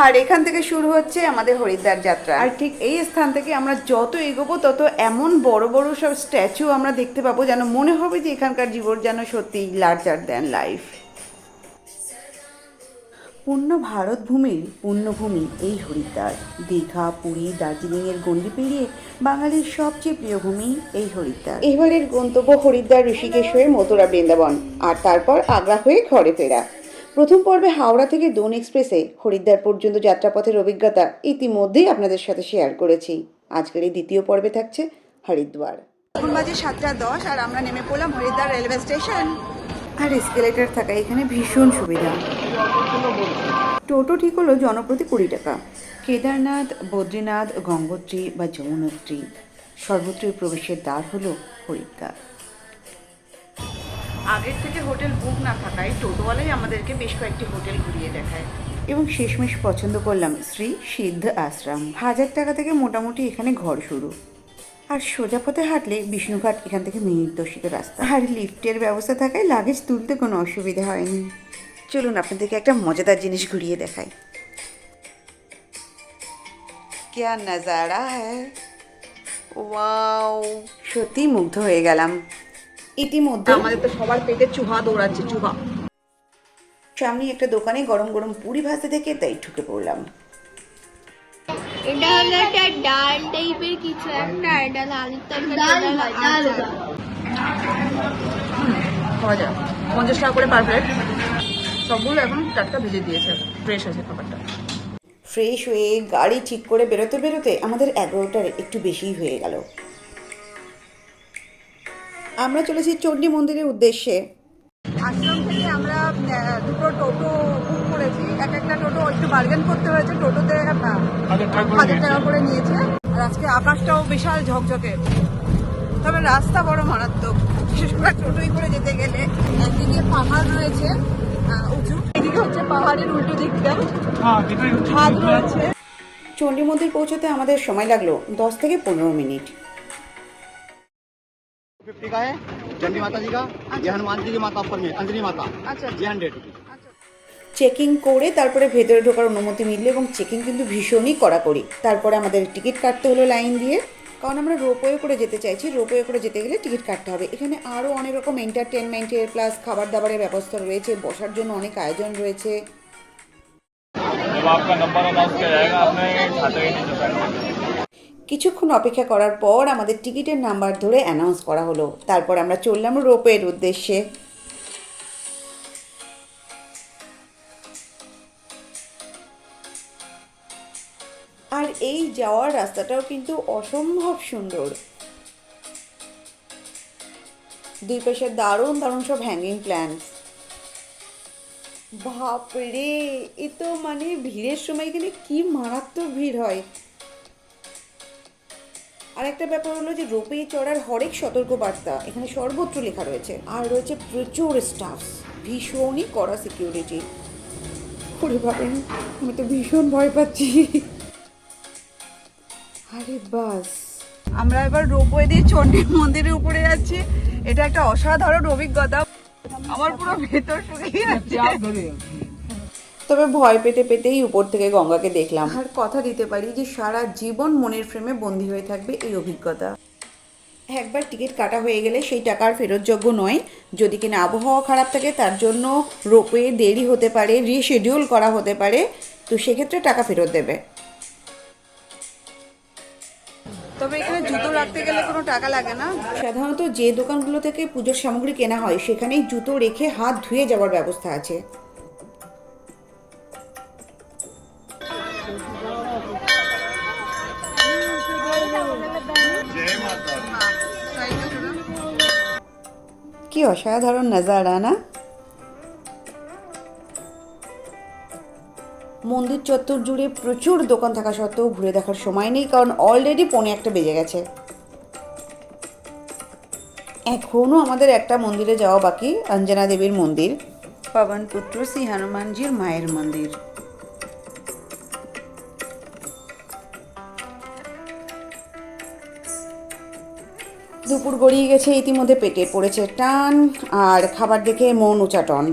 আর এখান থেকে শুরু হচ্ছে আমাদের হরিদ্বার যাত্রা। আর ঠিক এই স্থান থেকে আমরা যত এগোবো তত এমন বড় বড় সব স্ট্যাচু আমরা দেখতে পাবো, যেন মনে হবে যে এখানকার জীবন যেন সত্যি লার্জার দ্যান লাইফ। পূর্ণ ভারত ভূমির পূর্ণভূমি এই হরিদ্বার। দীঘা, পুরী, দার্জিলিংয়ের গণ্ডি পেরিয়ে বাঙালির সবচেয়ে প্রিয় ভূমি এই হরিদ্বার। এবারের গন্তব্য হরিদ্বার, ঋষিকেশ হয়ে মথুরা, বৃন্দাবন, আর তারপর আগ্রা হয়ে ঘরে ফেরা। প্রথম পর্বে হাওড়া থেকে দোন এক্সপ্রেসে হরিদ্বার পর্যন্ত যাত্রাপথের অভিজ্ঞতা ইতিমধ্যেই আপনাদের সাথে শেয়ার করেছি। আজকের এই দ্বিতীয় পর্বে থাকছে হরিদ্বার। এখন বাজে 7:10 আর আমরা নেমে পড়লাম হরিদ্বার রেলওয়ে স্টেশন। আর এসকেলেটার থাকা এখানে ভীষণ সুবিধা। টোটো ঠিক হলো জনপ্রতি 20 টাকা। কেদারনাথ, বদ্রীনাথ, গঙ্গোত্রী বা যমুনোত্রী সর্বত্রই প্রবেশের দ্বার হলো হরিদ্বার। আগের থেকে হোটেল বুক না থাকায় টোটোওয়ালাই আমাদেরকে বেশ কয়েকটি হোটেল ঘুরিয়ে দেখায়। এবং শেষমেশ পছন্দ করলাম শ্রী সিদ্ধ আশ্রম। 1000 টাকা থেকে মোটামুটি এখানে ঘর শুরু। আর সোজা পথে হাঁটলে বিষ্ণুঘাট এখান থেকে মিনিট 10 রাস্তা। আর লিফটের ব্যবস্থা থাকায় লাগেজ তুলতে কোনো অসুবিধা হয়নি। চলুন আপনাদেরকে একটা মজাদার জিনিস ঘুরিয়ে দেখাই। क्या नज़ारा है, ওয়াও, সত্যি মুগ্ধ হয়ে গেলাম। ইতিমধ্যে আমাদের তো সবার পেটে চুহা দৌড়াচ্ছে, চুহা। সামনে একটা দোকানে গরম গরম পুরি ভাজতে দেখে তাই ঢুকে পড়লাম। এটা হলো একটা ডাল টাইপের কিছু একটা, এটা আলুর তরকারি, খাওয়া যায় 50 টাকা করে পার প্লেট। সবগুলো এখন টাটকা ভেজে দিয়েছে, ফ্রেশ আছে খাবারটা। ফ্রেশ হয়ে গাড়ি ঠিক করে বেরোতে বেরোতে আমাদের 11টার একটু বেশিই হয়ে গেল। আমরা চলেছি চণ্ডী মন্দিরের উদ্দেশ্যে। আশ্রম থেকে আমরা দুটো টোটো বুক করেছি। একটা টোটো একটু বার্গেন করতে হয়েছে, টোটোতে 1000 টাকা করে নিয়েছে। আর আজকে আকাশটাও বিশাল ঝকঝকে, তবে রাস্তা বড় মারাত্মক, বিশেষ করে টোটোই করে যেতে গেলে। একদিকে পাহাড় রয়েছে উঁচু, এদিকে হচ্ছে পাহাড়ের উল্টো দিকটা ছাদ রয়েছে। চণ্ডী মন্দির পৌঁছতে আমাদের সময় লাগলো 10 থেকে 15 মিনিট। 50 का है चंडी माता जी का। ये हनुमान जी की माता ऊपर में, अंजनी माता। अच्छा, ये 100 रुपीज। চেকিং করে তারপরে ভেতরে ঢোকার অনুমতি মিলল, এবং চেকিং কিন্তু ভীষণই কড়াকড়ি। তারপরে আমাদের টিকিট কাটতে হলো লাইন দিয়ে, কারণ আমরা রোপওয়ে করে যেতে চাইছি। রোপওয়ে করে যেতে গেলে টিকিট কাটতে হবে। এখানে আরও অনেক রকম এন্টারটেনমেন্টের প্লাস খাবার দাবারের ব্যবস্থা রয়েছে, বসার জন্য অনেক আয়োজন রয়েছে। কিছুক্ষণ অপেক্ষা করার পর আমাদের টিকিটের নাম্বার ধরে অ্যানাউন্স করা হলো। তারপর আমরা চললাম রোপওয়ের উদ্দেশ্যে। আর এই যাওয়ার রাস্তাটাও কিন্তু অসম্ভব সুন্দর। দুই পাশে দারুণ দারুণ সব হ্যাঙ্গিং প্ল্যান্টস। বাপরে, এ তো মানে ভিড়ের সময় এখানে কি মারাত্মক ভিড় হয়। আর একটা ব্যাপার হলো যে রোপে চড়ার হরেক সতর্কবার্তা এখানে সর্বত্র লেখা রয়েছে। আর রয়েছে প্রচুর স্টাফ, ভীষণই কড়া সিকিউরিটি। করে ভাবেন, আমি তো ভীষণ ভয় পাচ্ছি। আরে বাস, আমরা এবার রোপওয়ে দিয়ে চণ্ডী মন্দিরের উপরে যাচ্ছি। এটা একটা অসাধারণ অভিজ্ঞতা, আমার পুরো ভেতর শুকিয়ে যাচ্ছে। তবে ভয় পেতে পেতেই উপর থেকে গঙ্গাকে দেখলাম। আর কথা দিতে পারি যে সারা জীবন মনের ফ্রেমে বন্দী হয়ে থাকবে এই অভিজ্ঞতা। একবার টিকিট কাটা হয়ে গেলে সেই টাকার ফেরতযোগ্য নয়। যদি কিনা আবহাওয়া খারাপ থাকে, তার জন্য রোপওয়ে দেরি হতে পারে, রিশিডিউল করা হতে পারে, তো সেক্ষেত্রে টাকা ফেরত দেবে। তবে এখানে জুতো রাখতে গেলে কোনো টাকা লাগে না। সাধারণত যে দোকানগুলো থেকে পুজোর সামগ্রী কেনা হয় সেখানেই জুতো রেখে হাত ধুয়ে যাওয়ার ব্যবস্থা আছে। কি অসাধারণ নজারা না? মন্দির চত্বর জুড়ে প্রচুর দোকান থাকা সত্ত্বেও ঘুরে দেখার সময় নেই, কারণ অলরেডি 1:45 বেজে গেছে। এখনও আমাদের একটা মন্দিরে যাওয়া বাকি, অঞ্জনা দেবীর মন্দির, পবন পুত্র শ্রী হনুমানজির মায়ের মন্দির। দুপুর গড়িয়ে গেছে, ইতিমধ্যে পেটে পড়েছে টান, আর খাবার দেখে মন উচাটন।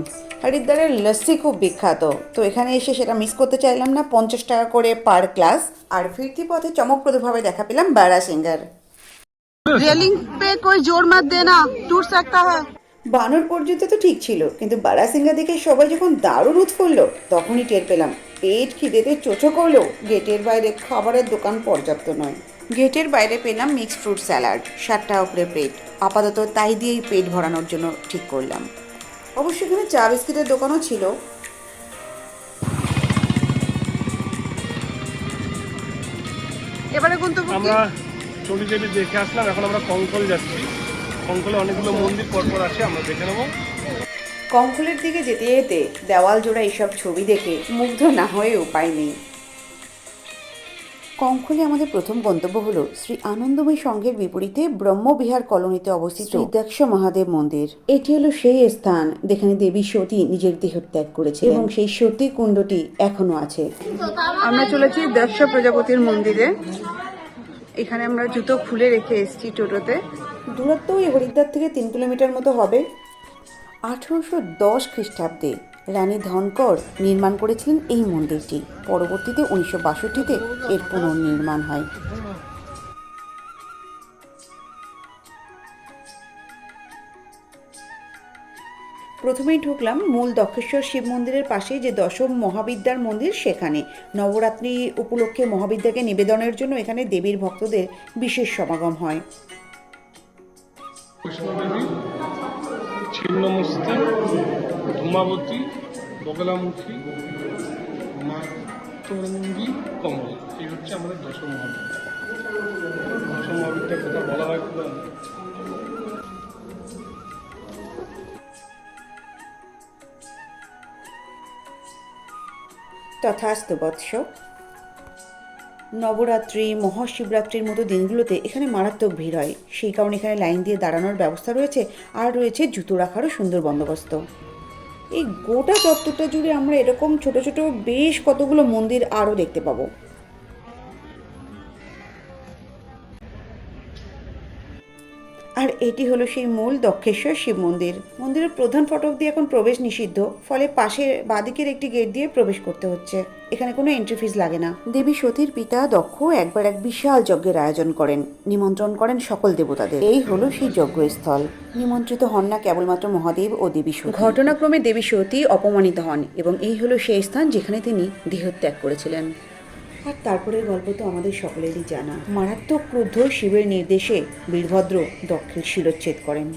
হরিদ্বারের লস্যি খুব বিখ্যাত, তো এখানে এসে সেটা মিস করতে চাইলাম না। 50 টাকা করে পার গ্লাস। আর ফিরতি পথে চমকপ্রদভাবে দেখা পেলাম বারাসিঙ্গার। रेलिंग पे कोई जोर मत देना, टूट सकता है। বানর পর্যন্ত তো ঠিক ছিল, কিন্তু বারাসিঙ্গা দেখে সবাই যখন দারুণ উৎফুল্ল তখনই টের পেলাম পেট খিদেতে চোচো করলো। গেটের বাইরে খাবারের দোকান পর্যাপ্ত নয়। গেটের বাইরে পেলাম মিক্সড ফ্রুট স্যালাড, 60 টাকা করে প্লেট। আপাতত তাই দিয়েই পেট ভরানোর জন্য ঠিক করলাম। অবশ্য এখানে চা বিস্কিটের দোকানও ছিল। এবারে কিন্তু আমরা চণ্ডী দেবী দেখে আসলাম, এখন আমরা কঙ্কল যাচ্ছি। কঙ্কলে অনেকগুলো মন্দির পরপর আছে, আমরা দেখে নেবো। কঙ্কলের দিকে যেতে যেতে দেওয়াল জোড়া এইসব ছবি দেখে মুগ্ধ না হয়ে উপায় নেই। কঙ্কলে আমাদের প্রথম গন্তব্য হলো শ্রী আনন্দময়ী সংঘের বিপরীতে ব্রহ্মবিহার কলোনিতে অবস্থিত দক্ষ মহাদেব মন্দির। এটি হলো সেই স্থান যেখানে দেবী সতী নিজের দেহ ত্যাগ করেছে এবং সেই সতী কুণ্ডটি এখনো আছে। আমরা চলেছি দক্ষ প্রজাপতির মন্দিরে। এখানে আমরা জুতো খুলে রেখে এসেছি টোটোতে। দূরত্ব ওই হরিদ্বার থেকে 3 কিলোমিটার মতো হবে। 1810 খ্রিস্টাব্দে রানী ধনকর নির্মাণ করেছিলেন এই মন্দিরটি। পরবর্তীতে 1962-তে এর পুনর্নির্মাণ হয়। প্রথমেই ঢুকলাম মূল দক্ষেশ্বর শিব মন্দিরের পাশে যে দশম মহাবিদ্যার মন্দির, সেখানে নবরাত্রি উপলক্ষে মহাবিদ্যাকে নিবেদনের জন্য এখানে দেবীর ভক্তদের বিশেষ সমাগম হয়। বৈষ্ণোদেবী, ছিন্নমস্তি, ধূমাবতী, বগলামুখী, মাতঙ্গী, কমল, এই হচ্ছে আমাদের দশম মহাবিদ্যা। দশম মহাবিদ্যার কথা বলা হয় খুব তথাস্তু বৎস। নবরাত্রি, মহাশিবরাত্রির মতো দিনগুলোতে এখানে মারাত্মক ভিড় হয়। সেই কারণে এখানে লাইন দিয়ে দাঁড়ানোর ব্যবস্থা রয়েছে, আর রয়েছে জুতো রাখারও সুন্দর বন্দোবস্ত। এই গোটা চত্বরটা জুড়ে আমরা এরকম ছোট ছোট বেশ কতগুলো মন্দির আরও দেখতে পাবো। আর এটি হলো সেই মূল দক্ষেশ্বর শিব মন্দির। মন্দিরের প্রধান ফটক দিয়ে এখন প্রবেশ নিষিদ্ধ, ফলে পাশে বাঁদিকের একটি গেট দিয়ে প্রবেশ করতে হচ্ছে। এখানে কোনো এন্ট্রি ফিস লাগে না। দেবী সতীর পিতা দক্ষ একবার এক বিশাল যজ্ঞের আয়োজন করেন, নিমন্ত্রণ করেন সকল দেবতাদের। এই হলো সেই যজ্ঞস্থল। নিমন্ত্রিত হন না কেবলমাত্র মহাদেব ও দেবী সতী। ঘটনাক্রমে দেবী সতী অপমানিত হন এবং এই হলো সেই স্থান যেখানে তিনি দেহত্যাগ করেছিলেন। আর তারপরের গল্প তো আমাদের সকলেরই জানা। মারাত্মক ক্রুদ্ধ শিবের নির্দেশে বীরভদ্র দক্ষের শিরচ্ছেদ করেন।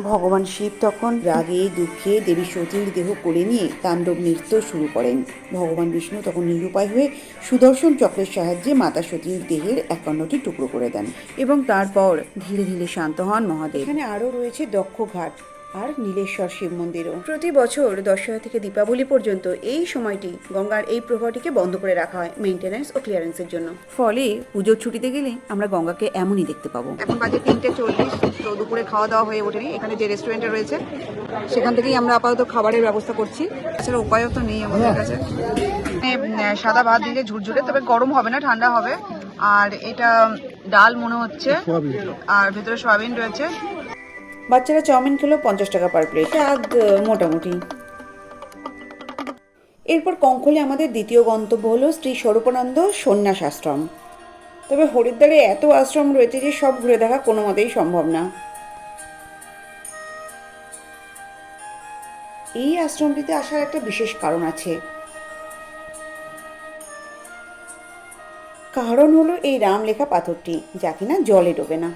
ভগবান শিব তখন রাগে দুঃখে দেবী সতীর দেহ কোলে নিয়ে তাণ্ডব নৃত্য শুরু করেন। ভগবান বিষ্ণু তখন নিরুপায় হয়ে সুদর্শন চক্রের সাহায্যে মাতা সতীর দেহের 51টি টুকরো করে দেন এবং তারপর ধীরে ধীরে শান্ত হন মহাদেব। এখানে আরও রয়েছে দক্ষ ঘাট আর নীলেশ্বর শিব মন্দিরও। প্রতি বছর দশহরা থেকে দীপাবলি পর্যন্ত এই সময়টি গঙ্গার এই প্রবাহটিকে বন্ধ করে রাখা হয় মেইনটেন্যান্স ও ক্লিয়ারেন্সের জন্য। ফলে পুজোর ছুটিতে গেলে আমরা গঙ্গাকে এমনই দেখতে পাবো। এখন বাজে 3:40, তো দুপুরে খাওয়া দাওয়া হয়ে ওঠেনি। এখানে যে রেস্টুরেন্টটা রয়েছে সেখান থেকেই আমরা আপাতত খাবারের ব্যবস্থা করছি। এছাড়া উপায়ও তো নেই আমাদের কাছে। সাদা ভাত দিলে ঝুরঝুরে, তবে গরম হবে না, ঠান্ডা হবে। আর এটা ডাল মনে হচ্ছে, আর ভেতরে সয়াবিন রয়েছে। বাচ্চারা চাউমিন খেলো 50 টাকা পার প্লেট, স্বাদ মোটামুটি। এরপর কঙ্কলে আমাদের দ্বিতীয় গন্তব্য হলো শ্রী স্বরূপানন্দ সন্ন্যাস আশ্রম। তবে হরিদ্বারে এত আশ্রম রয়েছে যে সব ঘুরে দেখা কোনো মতেই সম্ভব না। এই আশ্রমটিতে আসার একটা বিশেষ কারণ আছে। কারণ হলো এই রাম লেখা পাথরটি, যা কিনা জলে ডোবে না।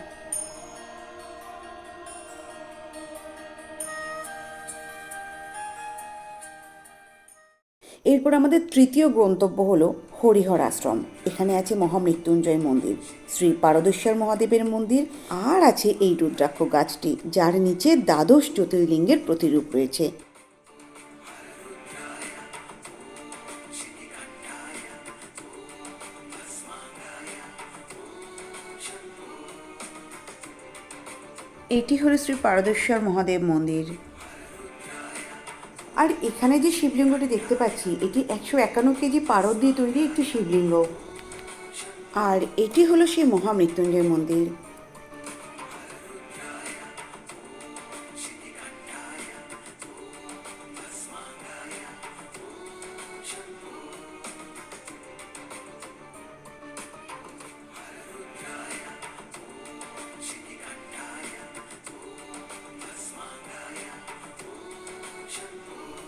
এরপর আমাদের তৃতীয় গন্তব্য হলো হরিহর আশ্রম। এখানে আছে মহামৃত্যুঞ্জয় মন্দির, শ্রী পারদেশ্বর মহাদেবের মন্দির, আর আছে এই রুদ্রাক্ষ গাছটি, যার নিচে দ্বাদশ জ্যোতির্লিঙ্গের প্রতিরূপ রয়েছে। এটি হলো শ্রী পারদেশ্বর মহাদেব মন্দির। আর এখানে যে শিবলিঙ্গটি দেখতে পাচ্ছি, এটি 151 কেজি পারদ দিয়ে তৈরি একটি শিবলিঙ্গ। আর এটি হলো সেই মহামৃত্যুঞ্জয় মন্দির।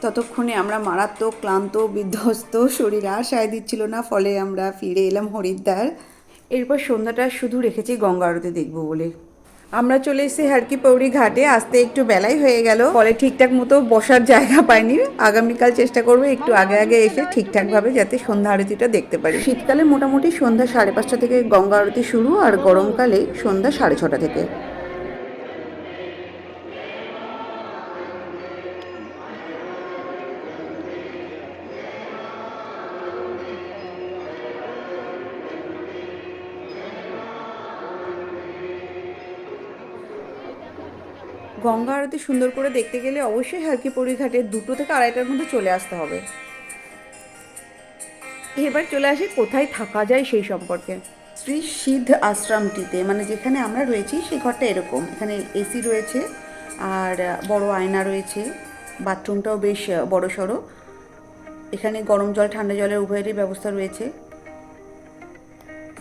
ততক্ষণে আমরা মারাত্মক ক্লান্ত বিধ্বস্ত, শরীর আর সায় দিচ্ছিল না, ফলে আমরা ফিরে এলাম হরিদ্বার। এরপর সন্ধ্যাটা শুধু রেখেছি গঙ্গা আরতি দেখবো বলে। আমরা চলে এসেছি হারকি পৌরি ঘাটে, আসতে একটু বেলাই হয়ে গেল, ফলে ঠিকঠাক মতো বসার জায়গা পাইনি। আগামীকাল চেষ্টা করবো একটু আগে আগে এসে ঠিকঠাকভাবে যাতে সন্ধ্যা আরতিটা দেখতে পারি। শীতকালে মোটামুটি সন্ধ্যা 5:30 থেকে গঙ্গা আরতি শুরু, আর গরমকালে সন্ধ্যা 6:30 থেকে। গঙ্গা আরতি সুন্দর করে দেখতে গেলে অবশ্যই হারকি পৌরি ঘাটে 2টো থেকে 2:30টার মধ্যে চলে আসতে হবে। এবার চলে আসি কোথায় থাকা যায় সেই সম্পর্কে। শ্রী সিদ্ধ আশ্রমটিতে, মানে যেখানে আমরা রয়েছি সেই ঘরটা এরকম। এখানে এসি রয়েছে আর বড় আয়না রয়েছে, বাথরুমটাও বেশ বড় সড়ো। এখানে গরম জল ঠান্ডা জলের উভয়েরই ব্যবস্থা রয়েছে।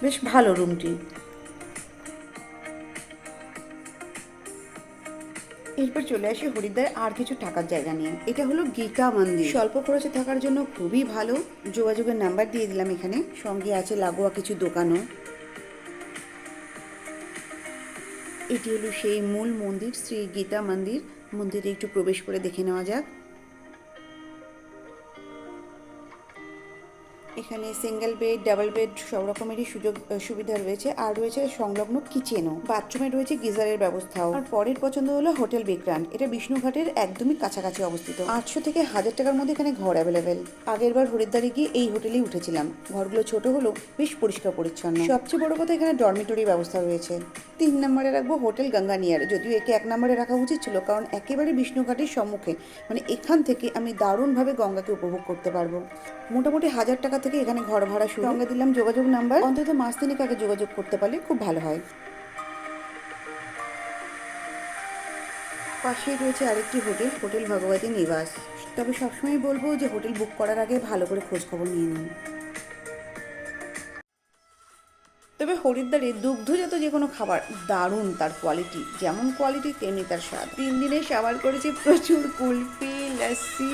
বেশ ভালো রুমটি। এরপর চলে আসি হরিদ্বার আর কিছু টাকার জায়গা নিয়ে। এটা হলো গীতা মন্দির, স্বল্প খরচে থাকার জন্য খুবই ভালো। যোগাযোগের নাম্বার দিয়ে দিলাম এখানে, সঙ্গে আছে লাগোয়া কিছু দোকানও। এটি হলো সেই মূল মন্দির, শ্রী গীতা মন্দির। মন্দিরে একটু প্রবেশ করে দেখে নেওয়া যাক। এখানে সিঙ্গেল বেড, ডাবল বেড সব রকমেরই সুবিধা রয়েছে। আর রয়েছে সংলগ্ন কিচেনও, বাথরুমে রয়েছে গিজারের ব্যবস্থাও। আর পরের পছন্দ হলো হোটেল বিক্রান্ত। এটা বিষ্ণুঘাটের একদমই কাছাকাছি অবস্থিত। 800 থেকে 1000 টাকার মধ্যে এখানে ঘর অ্যাভেলেবেল। আগের বার হরিদ্বারে গিয়ে এই হোটেলেই উঠেছিলাম। ঘরগুলো ছোট হলো, বেশ পরিষ্কার পরিচ্ছন্ন। সবচেয়ে বড় কথা এখানে ডরমিটরি ব্যবস্থা রয়েছে। 3 নম্বরে রাখবো হোটেল গঙ্গানিয়ার, যদিও একে 1 নম্বরে রাখা উচিত ছিল, কারণ একেবারে বিষ্ণুঘাটের সম্মুখে, মানে এখান থেকে আমি দারুণভাবে গঙ্গাকে উপভোগ করতে পারবো। মোটামুটি 1000 টাকা থেকে এখানে ঘর ভাড়া শুরু। সঙ্গে দিলাম যোগাযোগ নাম্বার, অন্তত মাস 3 আগে যোগাযোগ করতে পারলে খুব ভালো হয়। পাশেই রয়েছে আরেকটি হোটেল, হোটেল ভগবতী নিবাস। তবে সবসময় বলবো যে হোটেল বুক করার আগে ভালো করে খোঁজ খবর নিয়ে নিন। তবে হরিদ্বারে দুগ্ধজাত যে কোনো খাবার দারুণ, তার কোয়ালিটি, যেমন কোয়ালিটি তেমনি তার স্বাদ। 3 দিনে সাবার করেছে প্রচুর কুলফি, লস্যি,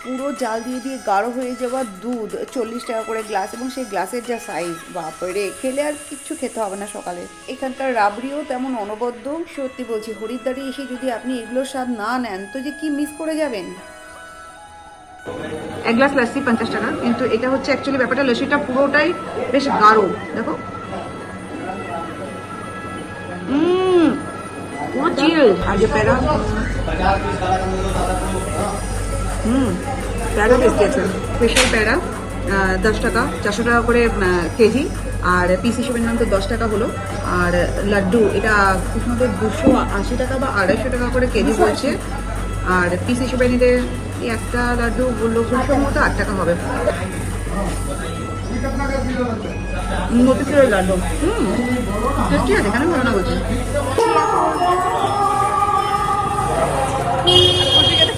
পুরো জাল দিয়ে দিয়ে গাঢ় হয়ে যাওয়া দুধ, 40 টাকা করে গ্লাস, এবং সেই গ্লাসের যা সাইজ, বাপরে, খেলে আর কিচ্ছু খেতে হবে না সকালে। এখানকার রাবড়িও তেমন অনবদ্য। সত্যি বলছি, হরিদ্বারে এসে যদি আপনি এগুলোর স্বাদ না নেন তো যে কি মিস করে যাবেন। 1 গ্লাস লস্যি 50 টাকা, কিন্তু এটা হচ্ছে অ্যাকচুয়ালি ব্যাপারটা, লস্যিটা পুরোটাই বেশ গাঢ়। দেখো, পুরো চিল। আর যে প্যারা, প্যারা টেস্টি আছে। স্পেশাল প্যারা 10 টাকা, 400 টাকা করে কেজি। আর পিস হিসেবে নাম তো 10 টাকা হলো। আর লাড্ডু, এটা খুব সুন্দর 280 টাকা বা 250 টাকা করে কেজি বলছে। আর পিস হিসেবে নিলে একটা লাড্ডু বললো খুব সম্ভবত 8 টাকা হবে। মতিচুরের লাড্ডু টেস্টি আছে, কেন ভালো না বলছি।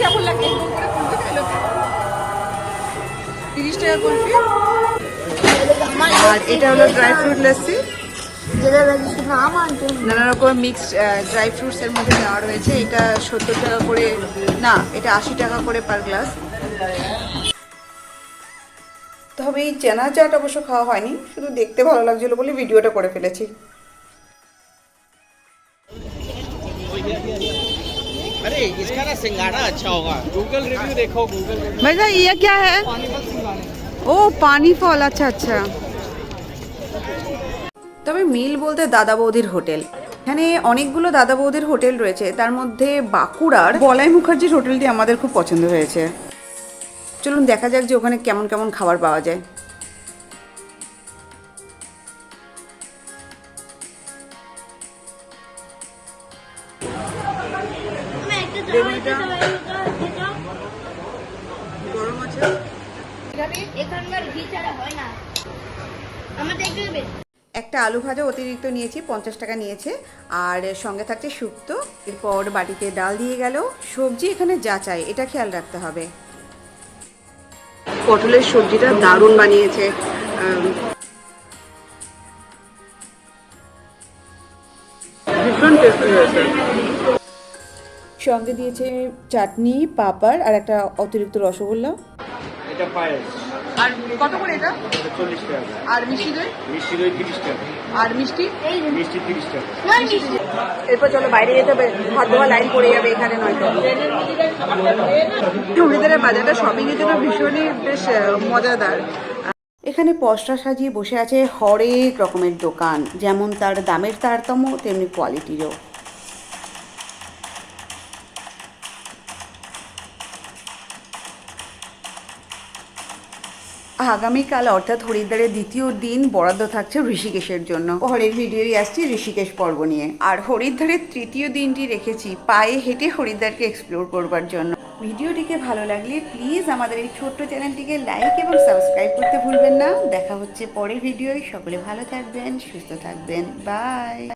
কেমন লাগে? 30 টাকা কুলফি। আর এটা হলো ড্রাই ফ্রুট লস্যি, নানা রকম মিক্সড ড্রাই ফ্রুটস এর মধ্যে দেওয়া রয়েছে। এটা 70 টাকা করে, না এটা 80 টাকা করে পার গ্লাস। তবে এই চেনা চাট অবশ্য খাওয়া হয়নি, শুধু দেখতে ভালো লাগছিল বলে ভিডিওটা করে ফেলেছি। अरे इसका ना सिंगाड़ा अच्छा होगा। गूगल रिव्यू देखो, गूगल रिव्यू। भाई ये क्या है? ও পানি ফল, আচ্ছা আচ্ছা। তবে মিল বলতে দাদা বৌদির হোটেল। এখানে অনেকগুলো দাদা বৌদির হোটেল রয়েছে, তার মধ্যে বাঁকুড়ার বলাই মুখার্জির হোটেলটি আমাদের খুব পছন্দ হয়েছে। চলুন দেখা যাক যে ওখানে কেমন কেমন খাবার পাওয়া যায়। গরম আছে। এখানকার ঘি ছাড়া হয় না। আমার দেখতে দেবে। একটা আলু ভাজা অতিরিক্ত নিয়েছি, 50 টাকা নিয়েছে। আর সঙ্গে থাকছে শুক্তো। এরপর বাটিতে ডাল দিয়ে গেল। সবজি এখানে যা চাই এটা খেয়াল রাখতে হবে। পটলের সবজিটা দারুণ বানিয়েছে। ডিফারেন্ট টেস্ট হয়েছে। সঙ্গে দিয়েছে চাটনি, পাঁপড় আর একটা অতিরিক্ত রসগোল্লা। এটা পায়েস, আর কত করে এটা? এটা 40 টাকা। আর মিষ্টি দই? মিষ্টি দই 30 টাকা। আর মিষ্টি? মিষ্টি 30 টাকা। এরপর চলো বাইরে যেতে হবে, হাত ধোয়া লাইন পড়ে যাবে এখানে নয়তো। হরিদ্বারের বাজারটা শপিং এর জন্য ভীষণই বেশ মজাদার। এখানে পসরা সাজিয়ে বসে আছে হরেক রকমের দোকান, যেমন তার দামের তারতম্য তেমনি কোয়ালিটিরও। আগামীকাল অর্থাৎ হরিদ্বারের দ্বিতীয় দিন বরাদ্দ থাকছে ঋষিকেশের জন্য। পরের ভিডিওই আসছে ঋষিকেশ পর্ব নিয়ে। আর হরিদ্বারের তৃতীয় দিনটি রেখেছি পায়ে হেঁটে হরিদ্বারকে এক্সপ্লোর করবার জন্য। ভিডিওটিকে ভালো লাগলে প্লিজ আমাদের এই ছোট্ট চ্যানেলটিকে লাইক এবং সাবস্ক্রাইব করতে ভুলবেন না। দেখা হচ্ছে পরের ভিডিওয়। সকলে ভালো থাকবেন, সুস্থ থাকবেন, বাই।